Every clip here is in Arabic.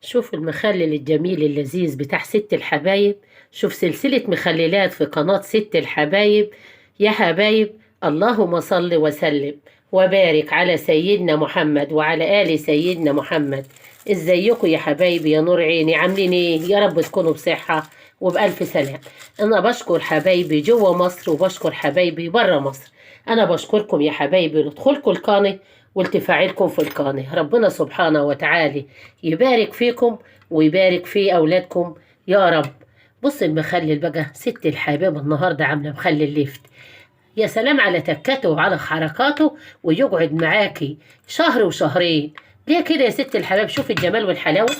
شوف المخلل الجميل اللذيذ بتاع ست الحبايب. شوف سلسلة مخللات في قناة ست الحبايب. يا حبايب، اللهم صل وسلم وبارك على سيدنا محمد وعلى آل سيدنا محمد. ازيكم يا حبايبي يا نور عيني؟ عاملين ايه؟ يا رب تكونوا بصحة وبألف سلام. انا بشكر حبايبي جوه مصر وبشكر حبايبي بره مصر. انا بشكركم يا حبايبي لدخولكم القناة والتفاعلكم في القناة. ربنا سبحانه وتعالى يبارك فيكم ويبارك في أولادكم يا رب. بص المخلل بقى، ست الحباب النهاردة عاملة مخلل ليفت. يا سلام على تكاته وعلى حركاته، ويقعد معاكي شهر وشهرين. ليه كده يا ست الحباب؟ شوف الجمال والحلاوة.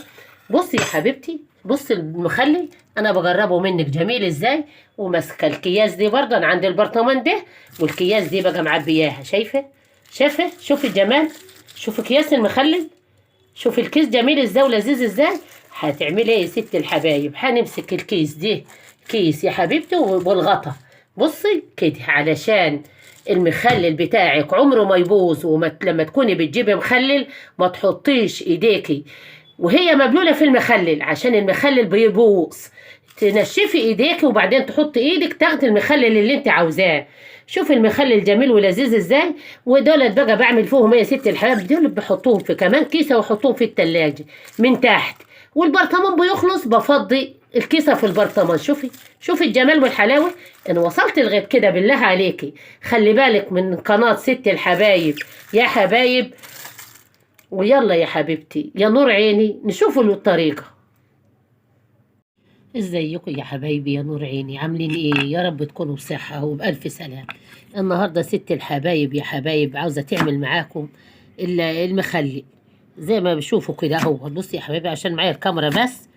بصي يا حبيبتي، بص المخلل انا بجربه منك جميل ازاي. وماسكه الكياس دي برضه، انا عند البرطمان ده والكياس دي بقى معبياها. شايفه شوف الجمال. شوف اكياس المخلل، شوف الكيس جميل ازاي ولذيذ ازاي. هتعملي ايه يا ست الحبايب؟ هنمسك الكيس دي، كيس يا حبيبتي والغطا. بصي كده علشان المخلل بتاعك عمره ما يبوظ. لما تكوني بتجيبي مخلل ما تحطيش ايديكي وهي مبلولة في المخلل، عشان المخلل بيبوظ. تنشفي ايديك وبعدين تحطي ايدك تاخدي المخلل اللي انت عاوزاه. شوف المخلل جميل ولذيذ ازاي. ودولت بقى بعمل فيهم ايه يا ست الحباب؟ دول بحطوهم في كمان كيسه واحطهم في التلاجة من تحت، والبرطمان بيخلص بفضي الكيسه في البرطمان. شوفي الجمال والحلاوه. انا وصلت لغايه كده، بالله عليكي خلي بالك من قناه ست الحبايب يا حبايب. ويلا يا حبيبتي يا نور عيني نشوفوا له الطريقه. ازيكم يا حبايبي يا نور عيني؟ عاملين ايه؟ يا رب تكونوا بصحة وبألف سلام. النهاردة ست الحبايب يا حبايب عاوزة تعمل معاكم المخلل زي ما بشوفوا كده اهو. بصي يا حبايبي عشان معايا الكاميرا بس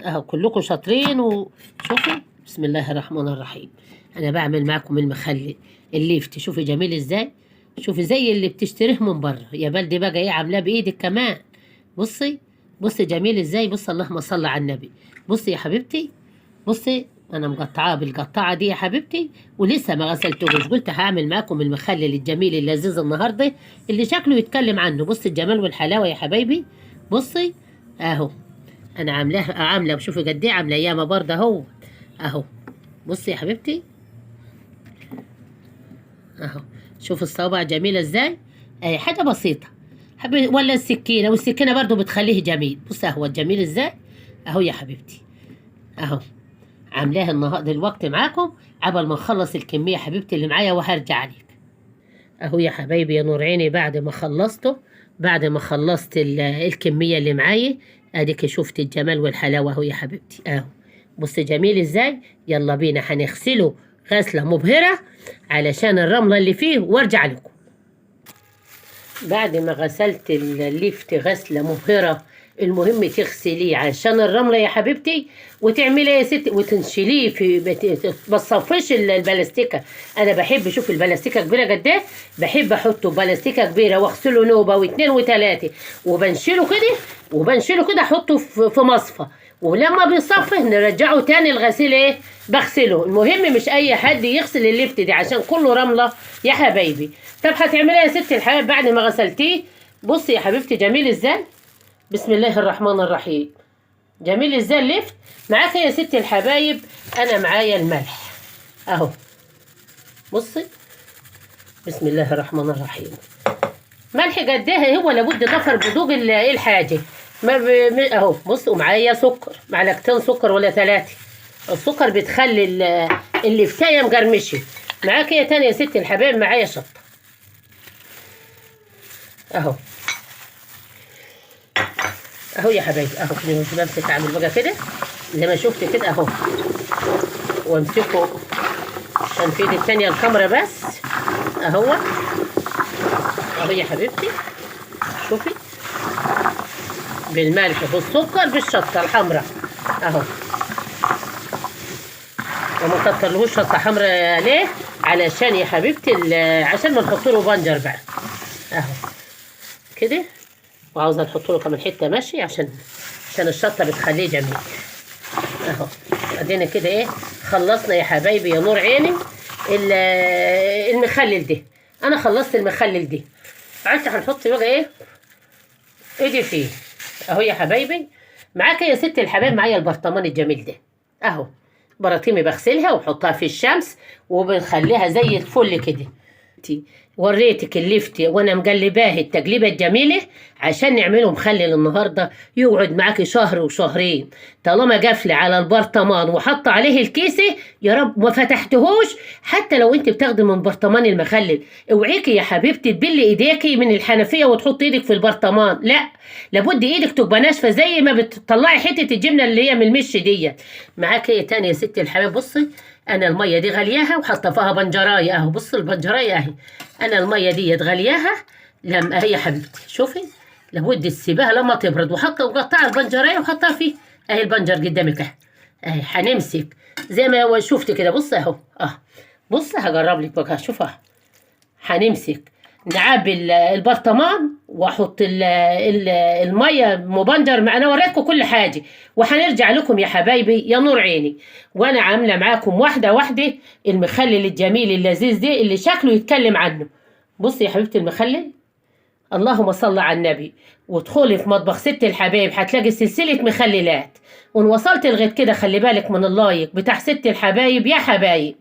اهو، كلكم شاطرين. وشوفي بسم الله الرحمن الرحيم. انا بعمل معاكم المخلل الليفت. شوفي جميل ازاي. شوفي زي اللي بتشتريه من بره يا بلدي بقى، ايه عاملاه بايدك كمان. بصي جميل ازاي. بصي اللهم صل على النبي. بصي يا حبيبتي، بصي انا مقطعاه بالقطعه دي يا حبيبتي ولسه ما غسلتهوش. قلت هعمل معاكم المخلل الجميل اللذيذ النهارده اللي شكله يتكلم عنه. بصي الجمال والحلاوه يا حبايبي. بصي اهو انا عامله وشوفي قد ايه عامله ياما برضه اهو. بصي يا حبيبتي اهو. شوف الصوابع جميله ازاي. اهي حاجه بسيطه ولا السكينه، والسكينه برضو بتخليه جميل. بص اهو جميل ازاي اهو يا حبيبتي اهو. عاملاها النهارده دلوقتي معاكم عبل ما نخلص الكميه يا حبيبتي اللي معايا وهرجع عليك. اهو يا حبايبي يا نور عيني، بعد ما خلصت الكميه اللي معايا اديك شفت الجمال والحلاوه اهو يا حبيبتي اهو. بص جميل ازاي. يلا بينا هنغسله غسله مبهره علشان الرمله اللي فيه وارجع لكم. بعد ما غسلت الليفت غسلة مبهرة، المهم تغسليه عشان الرملة يا حبيبتي، وتعملي يا ستي وتنشليه في ما تصفيش البلاستيكة. انا بحب شوف البلاستيكة كبيرة قد ايه، بحب احطه بلاستيكة كبيرة واغسله نوبة واثنين وثلاثة، وبنشله كده احطه في مصفى، ولما بيصفي نرجعه تاني الغسيل ايه بغسله. المهم مش اي حد يغسل الليفت دي عشان كله رملة يا حبايبي. طب هتعمليها يا ست الحبايب بعد ما غسلتيه. بصي يا حبيبتي جميل ازاي. بسم الله الرحمن الرحيم. جميل ازاي اللفت معاك يا ست الحبايب. انا معايا الملح اهو. بصي بسم الله الرحمن الرحيم. ملح قد ايه هو لابد ضفر بدوق الحاجه. اهو بص. ومعايا سكر، معلقتين سكر ولا 3. السكر بتخلي اللفتايه مقرمشه. معاك ايه تاني يا ست الحبايب؟ معايا شطه اهو يا حبايبي اهو. بمسك اعمل بقى كده زي ما شفت كده اهو، وامسكه عشان في ايدي التانية الكاميرا بس اهو يا حبيبتي. شوفي بالملح بالسكر بالشطه الحمراء اهو. وما كترلهوش شطه حمراء ليه؟ علشان يا حبيبتي عشان ما نحط له بنجر بقى اهو كده. وعاوزه نحط له كمان حته ماشي عشان الشطه بتخليه جميل اهو. ادينا كده ايه خلصنا يا حبايبي يا نور عيني المخلل ده. انا خلصت المخلل ده. عرفت هنحط بقى ايه ايدي فيه اهو يا حبايبي، معاك يا ست الحبايب، معايا البرطمان الجميل ده اهو. براطيمي بغسلها وبحطها في الشمس وبنخليها زي الفل كده. وريتك اللفتي وانا مقلباه التقليبه الجميله عشان نعمله مخلل النهارده يقعد معاكي شهر وشهرين. طالما قافله على البرطمان وحط عليه الكيسه يا رب ما فتحتهوش. حتى لو انت بتاخدي من برطمان المخلل، اوعيكي يا حبيبتي تبلي ايديكي من الحنفيه وتحط ايدك في البرطمان، لا، لابد ايدك تبقى ناشفه زي ما بتطلعي حته الجبنه اللي هي من المش دي. معاك ايه تاني يا ستي الحبيب؟ بصي، انا الميه دي غلياها وحاطه فيها بنجرايه اهو. بصي البنجرايه اهي، انا الميه دي غلياها لما هي حبيبتي شوفي، لابد تسيبها لما تبرد، وحاطه مقطعه البنجرايه وحطها فيه اهي. البنجر قدامك اهي اهي. هنمسك زي ما شفتي كده، بصي اهو بصي هجرب لك بقى، شوفها. هنمسك نعبي البرطمان واحط الميه مبندر. انا وريتكم كل حاجه، وهنرجع لكم يا حبايبي يا نور عيني وانا عامله معاكم واحده واحده المخلل الجميل اللذيذ ده اللي شكله يتكلم عنه. بصي يا حبيبتي المخلل، اللهم صل على النبي. وادخلي في مطبخ ست الحبايب هتلاقي سلسله مخللات. وان وصلت لغايه كده خلي بالك من اللايك بتاع ست الحبايب يا حبايب.